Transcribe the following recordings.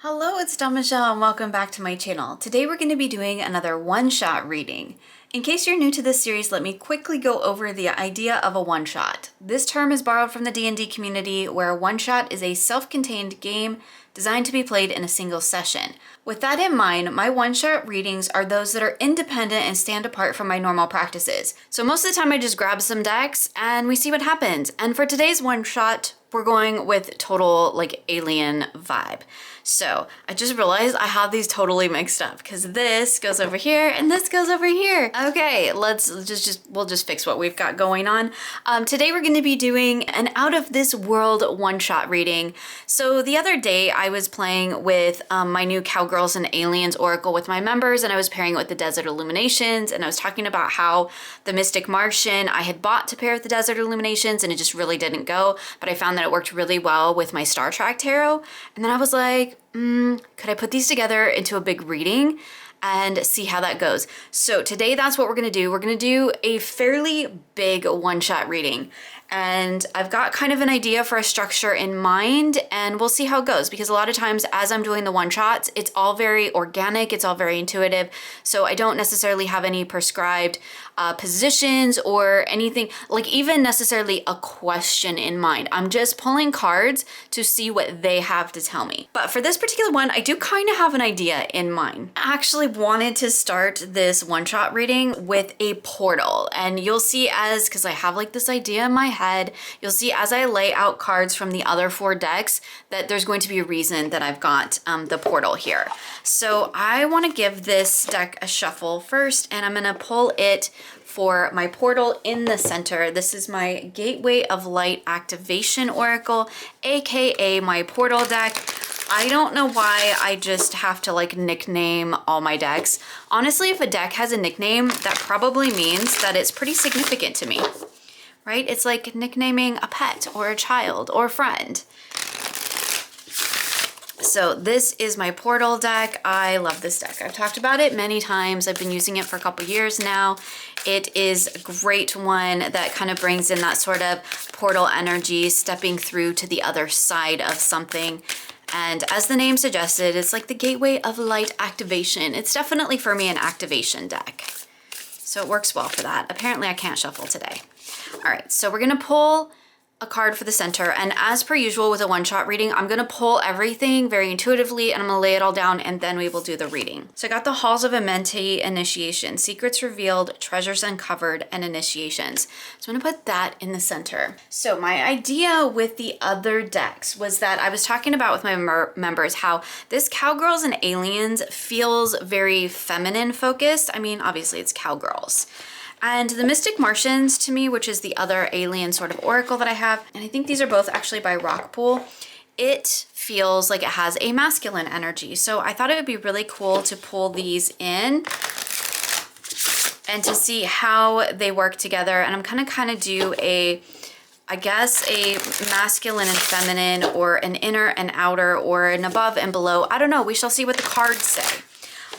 Hello, it's Dawn Michelle and welcome back to my channel. Today we're going to be doing another one-shot reading. In case you're new to this series, let me quickly go over the idea of a one-shot. This term is borrowed from the D&D community, where a one-shot is a self-contained game designed to be played in a single session. With that in mind, my one-shot readings are those that are independent and stand apart from my normal practices. So most of the time I just grab some decks and we see what happens. And for today's one-shot, we're going with total alien vibe. So I just realized I have these totally mixed up because this goes over here and this goes over here. Okay, we'll just fix what we've got going on. Today we're going to be doing an out of this world one-shot reading. So the other day I was playing with my new Cowgirls and Aliens Oracle with my members, and I was pairing it with the Desert Illuminations, and I was talking about how the Mystic Martian I had bought to pair with the Desert Illuminations and it just really didn't go, but I found that it worked really well with my Star Trek tarot. And then I was like, could I put these together into a big reading and see how that goes? So today that's what we're gonna do. We're gonna do a fairly big one-shot reading. And I've got kind of an idea for a structure in mind, and we'll see how it goes, because a lot of times as I'm doing the one-shots, it's all very organic, it's all very intuitive, so I don't necessarily have any prescribed positions or anything, like even necessarily a question in mind. I'm just pulling cards to see what they have to tell me. But for this particular one, I do kind of have an idea in mind. I actually wanted to start this one-shot reading with a portal, and you'll see because I have like this idea in my head, you'll see as I lay out cards from the other 4 decks that there's going to be a reason that I've got the portal here. So I want to give this deck a shuffle first, and I'm going to pull it for my portal in the center. This is my Gateway of Light Activation Oracle, aka my portal deck. I don't know why I just have to nickname all my decks. Honestly, if a deck has a nickname, that probably means that it's pretty significant to me, right? It's like nicknaming a pet or a child or a friend. So this is my portal deck. I love this deck. I've talked about it many times. I've been using it for a couple years now. It is a great one that kind of brings in that sort of portal energy, stepping through to the other side of something. And as the name suggested, it's like the Gateway of Light Activation. It's definitely for me an activation deck. So it works well for that. Apparently I can't shuffle today. All right, so we're gonna pull a card for the center, and as per usual with a one-shot reading, I'm gonna pull everything very intuitively and I'm gonna lay it all down, and then we will do the reading. So I got the Halls of Amenti Initiation, Secrets Revealed, Treasures Uncovered, and Initiations. So I'm gonna put that in the center. So my idea with the other decks was that I was talking about with my members how this Cowgirls and Aliens feels very feminine focused. I mean, obviously it's cowgirls. And the Mystic Martians to me, which is the other alien sort of oracle that I have, and I think these are both actually by Rockpool, it feels like it has a masculine energy. So I thought it would be really cool to pull these in and to see how they work together. And I'm gonna kind of do I guess a masculine and feminine, or an inner and outer, or an above and below. I don't know, we shall see what the cards say.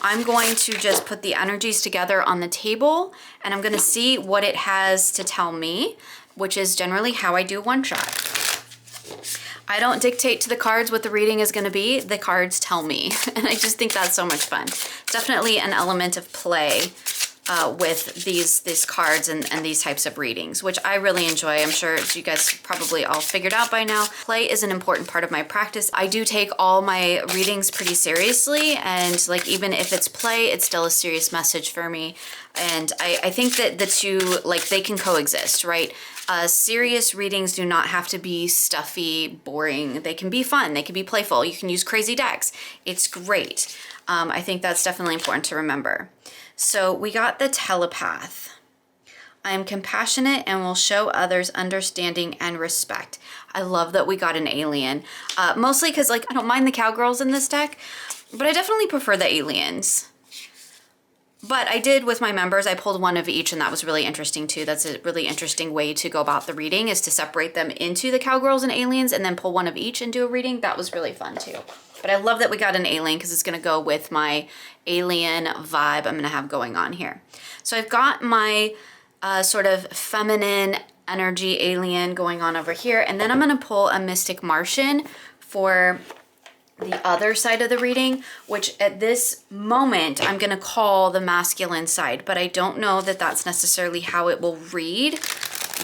I'm going to just put the energies together on the table, and I'm gonna see what it has to tell me, which is generally how I do one shot. I don't dictate to the cards what the reading is gonna be, the cards tell me. And I just think that's so much fun. Definitely an element of play with these cards and these types of readings, which I really enjoy. I'm sure you guys probably all figured out by now. Play is an important part of my practice. I do take all my readings pretty seriously, and even if it's play, it's still a serious message for me. And I think that the two, they can coexist, right? Serious readings do not have to be stuffy, boring. They can be fun, they can be playful. You can use crazy decks. It's great. I think that's definitely important to remember. So we got the Telepath. I am compassionate and will show others understanding and respect. I love that we got an alien. Mostly because I don't mind the cowgirls in this deck, but I definitely prefer the aliens. But I did with my members, I pulled one of each, and that was really interesting too. That's a really interesting way to go about the reading, is to separate them into the cowgirls and aliens and then pull one of each and do a reading. That was really fun too. But I love that we got an alien because it's gonna go with my alien vibe I'm gonna have going on here. So I've got my sort of feminine energy alien going on over here, and then I'm gonna pull a Mystic Martian for the other side of the reading, which at this moment I'm going to call the masculine side, but I don't know that that's necessarily how it will read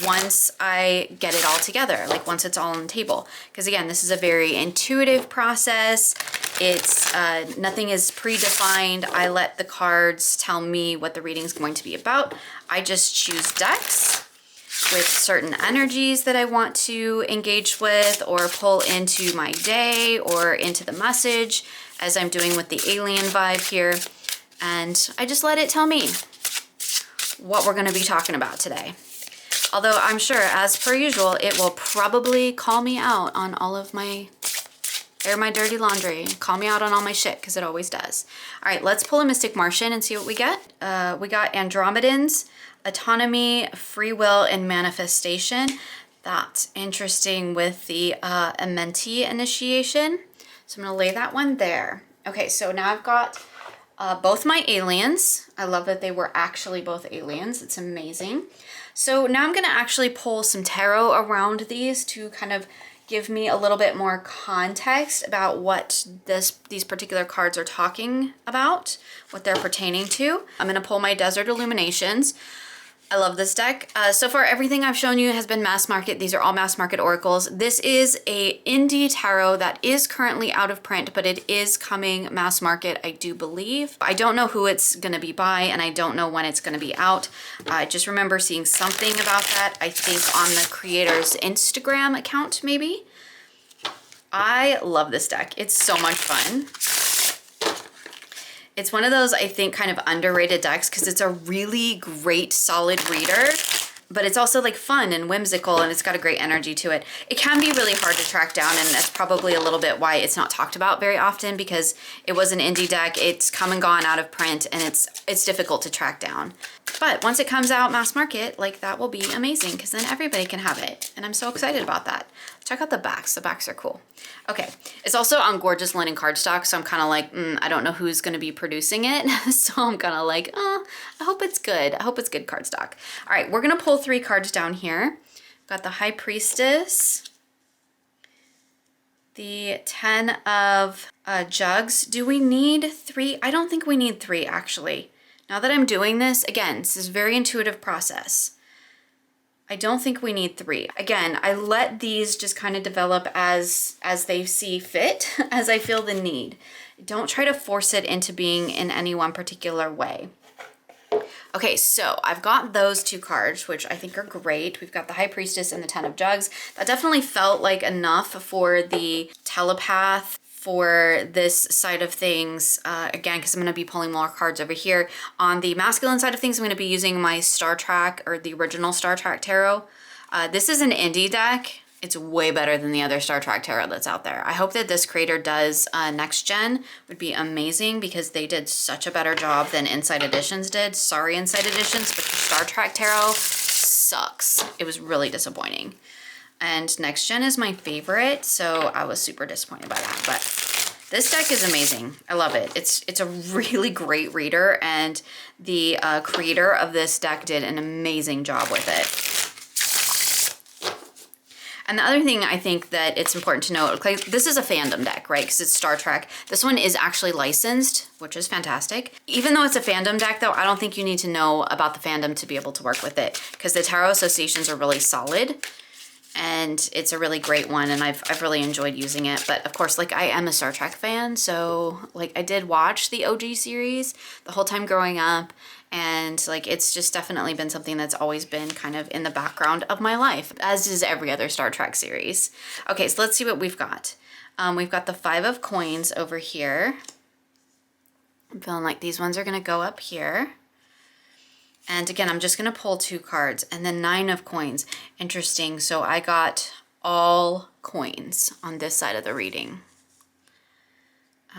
once I get it all together, like once it's all on the table. Because again, this is a very intuitive process. It's nothing is predefined. I let the cards tell me what the reading is going to be about. I just choose decks with certain energies that I want to engage with or pull into my day or into the message, as I'm doing with the alien vibe here. And I just let it tell me what we're going to be talking about today. Although I'm sure, as per usual, it will probably call me out on all of my air my dirty laundry, call me out on all my shit, because it always does. All right, let's pull a Mystic Martian and see what we get. We got Andromedans, autonomy, free will, and manifestation. That's interesting with the Amenti initiation. So I'm gonna lay that one there. Okay, so now I've got both my aliens. I love that they were actually both aliens. It's amazing. So now I'm gonna actually pull some tarot around these to kind of give me a little bit more context about what these particular cards are talking about, what they're pertaining to. I'm gonna pull my Desert Illuminations. I love this deck. So far, everything I've shown you has been mass market. These are all mass market oracles. This is a indie tarot that is currently out of print, but it is coming mass market, I do believe. I don't know who it's gonna be by, and I don't know when it's gonna be out. I just remember seeing something about that, I think on the creator's Instagram account, maybe. I love this deck. It's so much fun. It's one of those, I think, kind of underrated decks because it's a really great, solid reader, but it's also like fun and whimsical, and it's got a great energy to it. It can be really hard to track down, and that's probably a little bit why it's not talked about very often, because it was an indie deck. It's come and gone out of print, and it's difficult to track down. But once it comes out mass market, like, that will be amazing, because then everybody can have it, and I'm so excited about that. Check out the backs. The backs are cool. Okay, it's also on gorgeous linen cardstock, so I'm kind of like, I don't know who's going to be producing it, so I'm kind of like, I hope it's good. I hope it's good cardstock. All right, we're going to pull 3 cards down here. Got the High Priestess, the 10 of Jugs. Do we need 3? I don't think we need 3, actually. Now that I'm doing this, again, this is a very intuitive process. I don't think we need 3. Again, I let these just kind of develop as they see fit, as I feel the need. Don't try to force it into being in any one particular way. Okay, so I've got those 2 cards, which I think are great. We've got the High Priestess and the 10 of Jugs. That definitely felt like enough for the telepath for this side of things, again, because I'm going to be pulling more cards over here. On the masculine side of things, I'm going to be using my Star Trek, or the original Star Trek tarot. This is an indie deck. It's way better than the other Star Trek tarot that's out there. I hope that this creator does Next Gen. Would be amazing, because they did such a better job than Inside Editions did. Sorry, Inside Editions, but your Star Trek tarot sucks. It was really disappointing. And Next Gen is my favorite, so I was super disappointed by that. But this deck is amazing. I love it. It's a really great reader, and the creator of this deck did an amazing job with it. And the other thing I think that it's important to note, like, this is a fandom deck, right? Because it's Star Trek. This one is actually licensed, which is fantastic. Even though it's a fandom deck, though, I don't think you need to know about the fandom to be able to work with it, because the tarot associations are really solid. And it's a really great one, and I've really enjoyed using it. But of course, like, I am a Star Trek fan, so like, I did watch the OG series the whole time growing up, and like, it's just definitely been something that's always been kind of in the background of my life, as is every other Star Trek series. Okay, so let's see what we've got. We've got the 5 of Coins over here. I'm feeling like these ones are gonna go up here. And again, I'm just going to pull 2 cards, and then 9 of Coins. Interesting. So I got all coins on this side of the reading.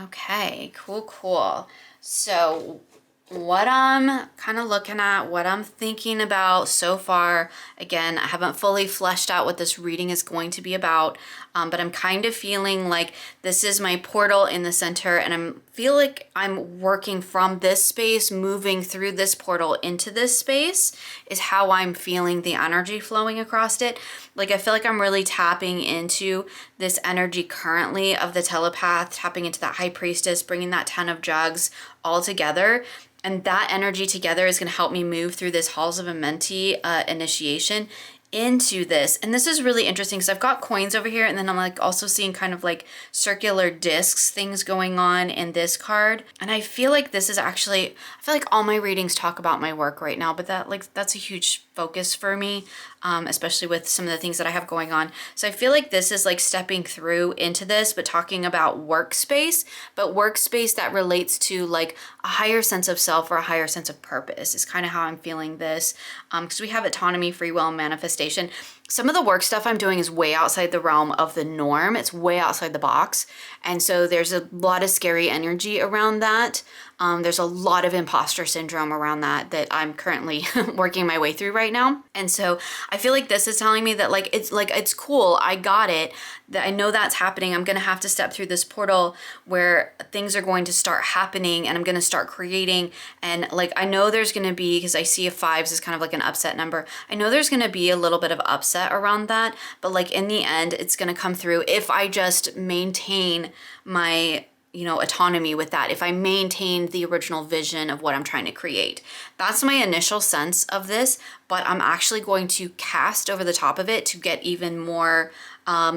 Okay, cool, cool. So what I'm kind of looking at, what I'm thinking about so far, again, I haven't fully fleshed out what this reading is going to be about, but I'm kind of feeling like this is my portal in the center, and I'm feel like I'm working from this space, moving through this portal into this space is how I'm feeling the energy flowing across it. Like I feel like I'm really tapping into this energy currently of the telepath, tapping into that high priestess, bringing that 10 of jugs all together. And that energy together is going to help me move through this Halls of Amenti initiation into this. And this is really interesting because I've got coins over here, and then I'm like also seeing kind of like circular discs things going on in this card. And I feel like this is actually, I feel like all my readings talk about my work right now, but that's a huge focus for me, especially with some of the things that I have going on. So I feel like this is like stepping through into this, but talking about workspace, but workspace that relates to like a higher sense of self or a higher sense of purpose is kind of how I'm feeling this. Because we have autonomy, free will, and manifestation. Some of the work stuff I'm doing is way outside the realm of the norm. It's way outside the box. And so there's a lot of scary energy around that. There's a lot of imposter syndrome around that I'm currently working my way through right now. And so I feel like this is telling me that it's cool. I got it. That I know that's happening. I'm going to have to step through this portal where things are going to start happening and I'm going to start creating. And like, I know there's going to be, because I see a 5s as kind of like an upset number. I know there's going to be a little bit of upset around that, but like in the end, it's going to come through if I just maintain my autonomy with that, if I maintain the original vision of what I'm trying to create. That's my initial sense of this, but I'm actually going to cast over the top of it to get even more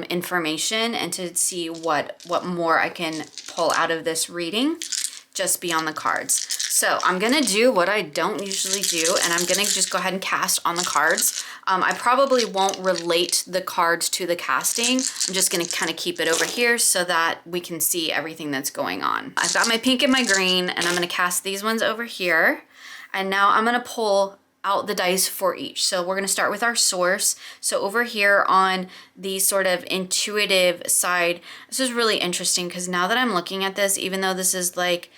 information and to see what more I can pull out of this reading just beyond the cards. So I'm gonna do what I don't usually do, and I'm gonna just go ahead and cast on the cards. I probably won't relate the cards to the casting. I'm just gonna kind of keep it over here so that we can see everything that's going on. I've got my pink and my green, and I'm gonna cast these ones over here. And now I'm gonna pull out the dice for each. So we're gonna start with our source. So over here on the sort of intuitive side, this is really interesting because now that I'm looking at this, even though this is like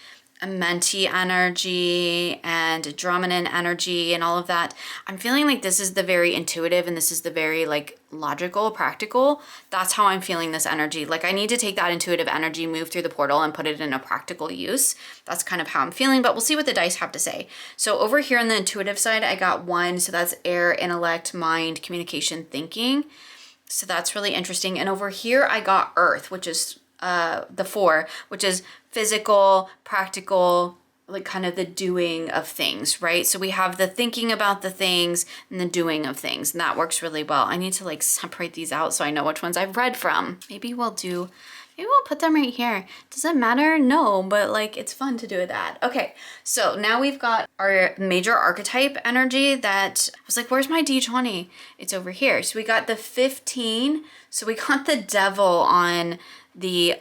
a Menti energy and Dramanin energy and all of that, I'm feeling like this is the very intuitive and this is the very like logical, practical. That's how I'm feeling this energy. Like I need to take that intuitive energy, move through the portal and put it in a practical use. That's kind of how I'm feeling, but we'll see what the dice have to say. So over here on the intuitive side, I got 1. So that's air, intellect, mind, communication, thinking. So that's really interesting. And over here, I got earth, which is the 4, which is physical, practical, like kind of the doing of things, right? So we have the thinking about the things and the doing of things, and that works really well. I need to like separate these out so I know which ones I've read from. Maybe we'll put them right here. Does it matter? No, but like it's fun to do that. Okay, so now we've got our major archetype energy that I was like, where's my D20? It's over here. So we got the 15. So we got the devil on the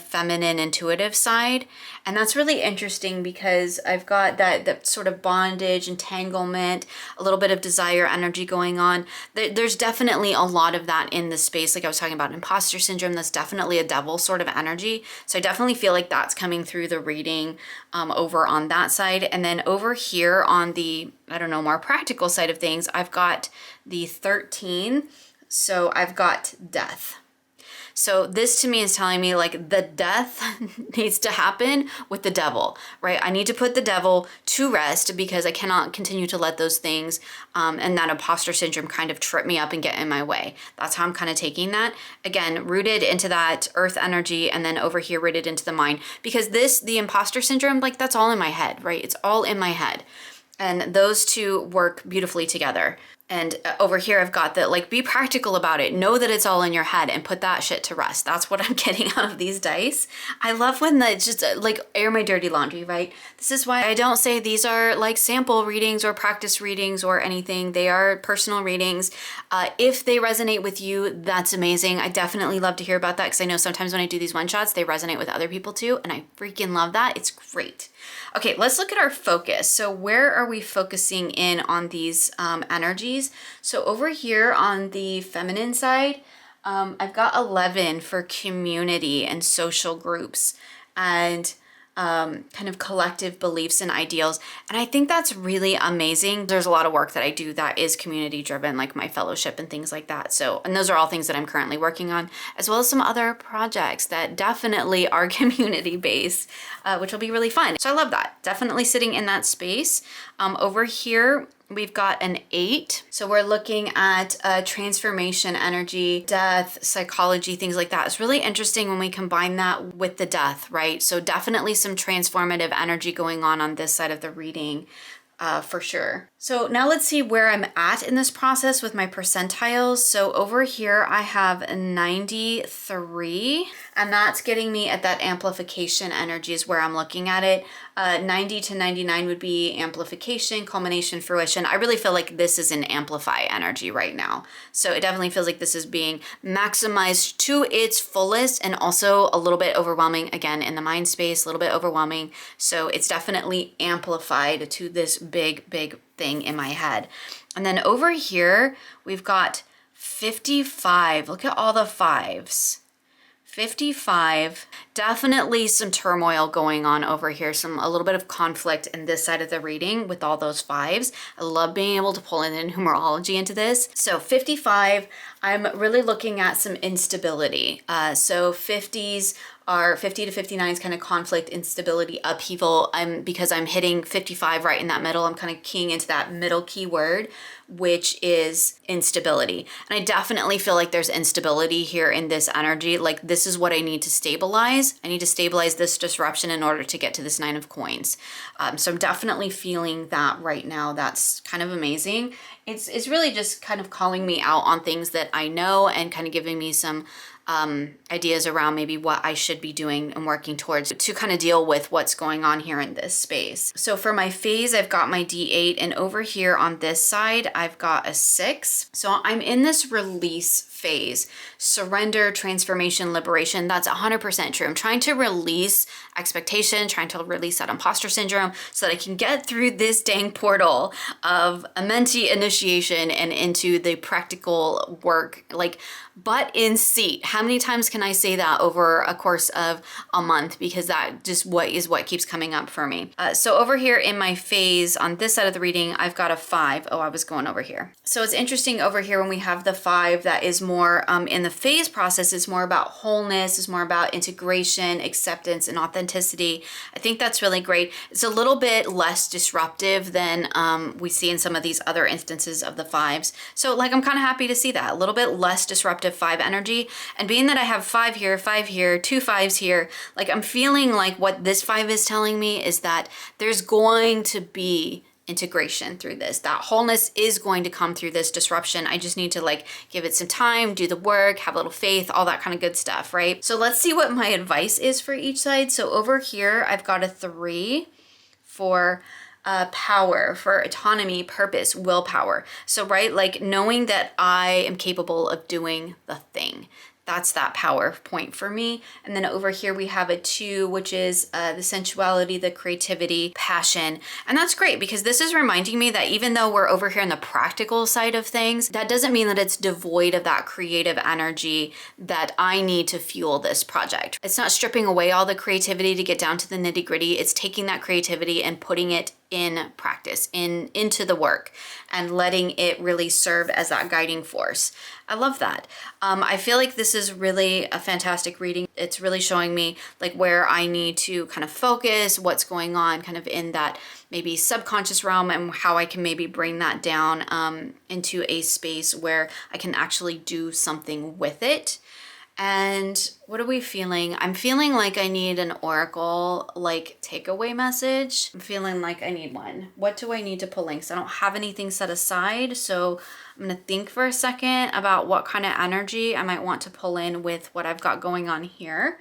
feminine intuitive side, and that's really interesting because I've got that sort of bondage, entanglement, a little bit of desire energy going on. There's definitely a lot of that in the space. Like I was talking about imposter syndrome, that's definitely a devil sort of energy. So I definitely feel like that's coming through the reading over on that side. And then over here on the, I don't know, more practical side of things, I've got the 13. So I've got death. So this to me is telling me like the death needs to happen with the devil, right? I need to put the devil to rest because I cannot continue to let those things and that imposter syndrome kind of trip me up and get in my way. That's how I'm kind of taking that. Again, rooted into that earth energy, and then over here rooted into the mind, because the imposter syndrome, like that's all in my head, right? It's all in my head. And those two work beautifully together. And over here, I've got that, like, be practical about it. Know that it's all in your head and put that shit to rest. That's what I'm getting out of these dice. I love when it's just like air my dirty laundry, right? This is why I don't say these are like sample readings or practice readings or anything. They are personal readings. If they resonate with you, that's amazing. I definitely love to hear about that because I know sometimes when I do these one shots, they resonate with other people too. And I freaking love that. It's great. Okay, let's look at our focus. So where are we focusing in on these energies? So over here on the feminine side, I've got 11 for community and social groups. And kind of collective beliefs and ideals. And I think that's really amazing. There's a lot of work that I do that is community driven, like my fellowship and things like that. So, and those are all things that I'm currently working on, as well as some other projects that definitely are community based, which will be really fun. So I love that. Definitely sitting in that space. Over here, we've got an 8. So we're looking at transformation energy, death, psychology, things like that. It's really interesting when we combine that with the death, right? So definitely some transformative energy going on this side of the reading. For sure. So now let's see where I'm at in this process with my percentiles. So over here I have 93, and that's getting me at that amplification energy is where I'm looking at it. 90 to 99 would be amplification, culmination, fruition. I really feel like this is an amplify energy right now. So it definitely feels like this is being maximized to its fullest, and also a little bit overwhelming again in the mind space, a little bit overwhelming. So it's definitely amplified to this big thing in my head. And then over here, we've got 55. Look at all the 5s. 55, definitely some turmoil going on over here, a little bit of conflict in this side of the reading with all those 5s. I love being able to pull in numerology into this. So 55, I'm really looking at some instability. So 50s are 50 to 59 is kind of conflict, instability, upheaval. Because I'm hitting 55 right in that middle, I'm kind of keying into that middle keyword, which is instability. And I definitely feel like there's instability here in this energy. Like this is what I need to stabilize. I need to stabilize this disruption in order to get to this 9 of coins. So I'm definitely feeling that right now. That's kind of amazing. It's really just kind of calling me out on things that I know and kind of giving me some ideas around maybe what I should be doing and working towards to kind of deal with what's going on here in this space. So for my phase, I've got my D8, and over here on this side, I've got a 6. So I'm in this release phase, surrender, transformation, liberation. That's 100% true. I'm trying to release expectation, trying to release that imposter syndrome so that I can get through this dang portal of a mentee initiation and into the practical work, like butt in seat. How many times can I say that over a course of a month? Because that just what keeps coming up for me. So over here in my phase on this side of the reading, I've got a 5. Oh, I was going over here. So it's interesting over here when we have the 5 that is more in the phase process, it's more about wholeness, it's more about integration, acceptance, and authenticity. I think that's really great. It's a little bit less disruptive than we see in some of these other instances of the 5s. So like, I'm kind of happy to see that. A little bit less disruptive 5 energy. And being that I have 5 here, 2 5s here, like I'm feeling like what this 5 is telling me is that there's going to be integration through this. That wholeness is going to come through this disruption. I just need to like give it some time, do the work, have a little faith, all that kind of good stuff, right? So let's see what my advice is for each side. So over here, I've got a 3 for power, for autonomy, purpose, willpower. So, right, like knowing that I am capable of doing the thing. That's that power point for me. And then over here we have a 2, which is the sensuality, the creativity, passion. And that's great because this is reminding me that even though we're over here on the practical side of things, that doesn't mean that it's devoid of that creative energy that I need to fuel this project. It's not stripping away all the creativity to get down to the nitty-gritty. It's taking that creativity and putting it in practice, into the work, and letting it really serve as that guiding force. I love that. I feel like this is really a fantastic reading. It's really showing me like where I need to kind of focus, what's going on kind of in that maybe subconscious realm, and how I can maybe bring that down into a space where I can actually do something with it. And what are we feeling? I'm feeling like I need an oracle, like takeaway message. I'm feeling like I need one. What do I need to pull in? Because I don't have anything set aside. So I'm going to think for a second about what kind of energy I might want to pull in with what I've got going on here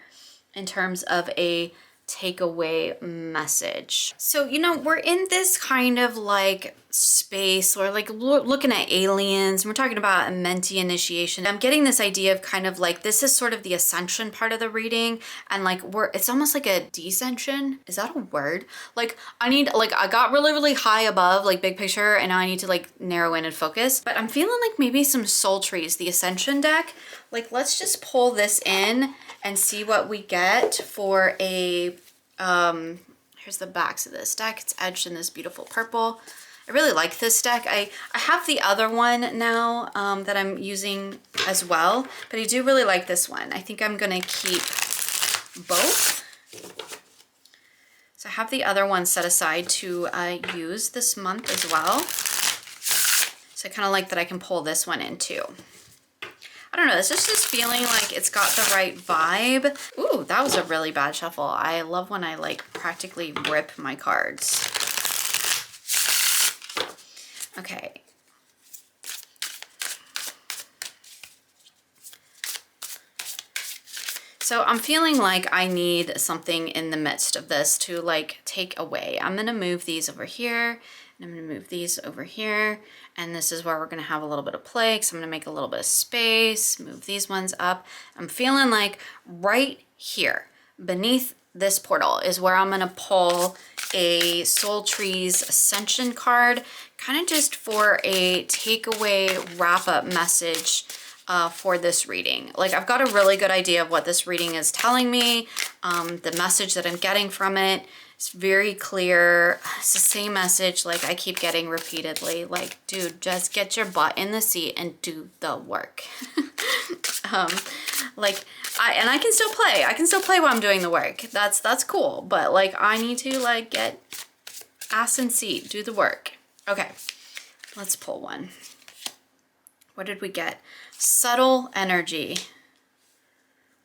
in terms of a takeaway message. So, you know, we're in this kind of like space or like looking at aliens, and we're talking about a mentee initiation. I'm getting this idea of kind of like this is sort of the ascension part of the reading, and like it's almost like a descension. Is that a word? Like I got really high above, like big picture, and now I need to like narrow in and focus. But I'm feeling like maybe some soul trees, the ascension deck. Like let's just pull this in and see what we get for a Here's the backs of this deck. It's edged in this beautiful purple. I really like this deck. I have the other one now that I'm using as well, but I do really like this one. I think I'm gonna keep both. So I have the other one set aside to use this month as well. So I kind of like that I can pull this one in too. I don't know, it's just feeling like it's got the right vibe. Ooh, that was a really bad shuffle. I love when I like practically rip my cards. Okay. So I'm feeling like I need something in the midst of this to like take away. I'm gonna move these over here, and I'm gonna move these over here, and this is where we're gonna have a little bit of play, because I'm gonna make a little bit of space, move these ones up. I'm feeling like right here, beneath this portal, is where I'm gonna pull a Soul Trees Ascension card, kind of just for a takeaway wrap-up message for this reading. Like, I've got a really good idea of what this reading is telling me, the message that I'm getting from it. It's very clear. It's the same message like I keep getting repeatedly. Like, dude, just get your butt in the seat and do the work. And I can still play. I can still play while I'm doing the work. That's cool. But like, I need to like get ass in seat, do the work. Okay, let's pull one. What did we get? Subtle energy.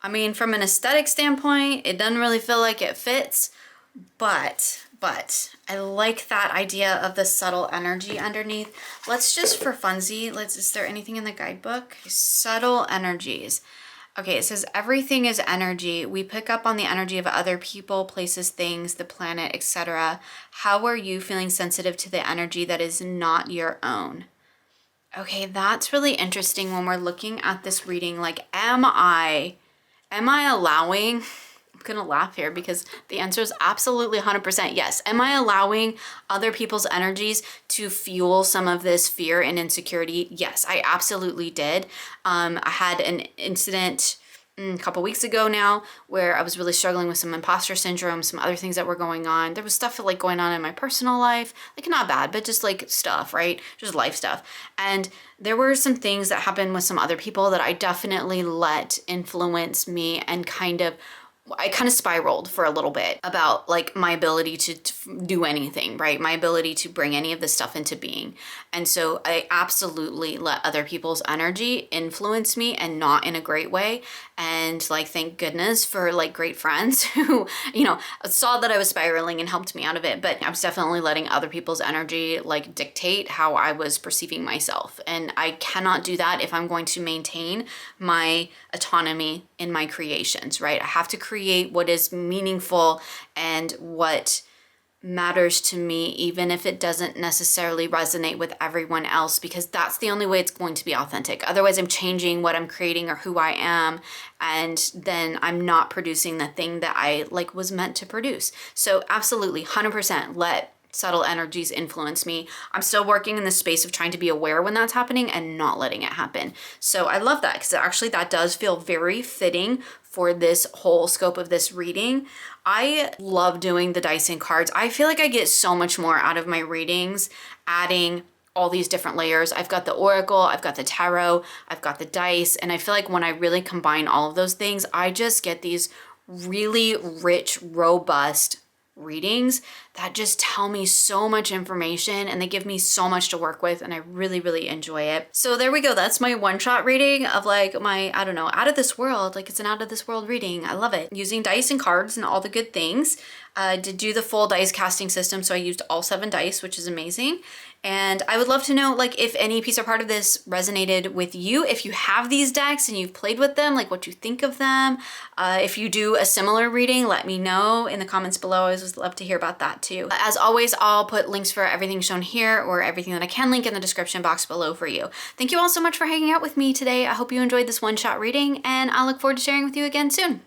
I mean, from an aesthetic standpoint, it doesn't really feel like it fits, but I like that idea of the subtle energy underneath. Let's just, for funsies, is there anything in the guidebook? Subtle energies. Okay, it says everything is energy. We pick up on the energy of other people, places, things, the planet, etc. How are you feeling sensitive to the energy that is not your own? Okay, that's really interesting when we're looking at this reading. Like, am I allowing, I'm gonna laugh here because the answer is absolutely 100% yes. Am I allowing other people's energies to fuel some of this fear and insecurity? Yes, I absolutely did. I had an incident a couple weeks ago now where I was really struggling with some imposter syndrome, some other things that were going on. There was stuff like going on in my personal life, like not bad, but just like stuff, right? Just life stuff. And there were some things that happened with some other people that I definitely let influence me, and I kind of spiraled for a little bit about like my ability to do anything, right? My ability to bring any of this stuff into being. And so I absolutely let other people's energy influence me, and not in a great way. And like, thank goodness for like great friends who, you know, saw that I was spiraling and helped me out of it. But I was definitely letting other people's energy like dictate how I was perceiving myself. And I cannot do that if I'm going to maintain my autonomy in my creations, right? I have to create what is meaningful and what matters to me, even if it doesn't necessarily resonate with everyone else, because that's the only way it's going to be authentic. Otherwise, I'm changing what I'm creating or who I am, and then I'm not producing the thing that I like was meant to produce. So absolutely 100% let subtle energies influence me. I'm still working in the space of trying to be aware when that's happening and not letting it happen. So I love that, because actually that does feel very fitting for this whole scope of this reading. I love doing the dice and cards. I feel like I get so much more out of my readings adding all these different layers. I've got the oracle, I've got the tarot, I've got the dice, and I feel like when I really combine all of those things, I just get these really rich, robust readings that just tell me so much information, and they give me so much to work with, and I really, really enjoy it. So there we go. That's my one-shot reading of like my, I don't know, out of this world. Like, it's an out of this world reading. I love it. Using dice and cards and all the good things. To do the full dice casting system, so I used all 7 dice, which is amazing. And I would love to know, like, if any piece or part of this resonated with you, if you have these decks and you've played with them, like what you think of them. If you do a similar reading, let me know in the comments below. I always love to hear about that too. As always, I'll put links for everything shown here, or everything that I can link in the description box below for you. Thank you all so much for hanging out with me today. I hope you enjoyed this one-shot reading, and I look forward to sharing with you again soon.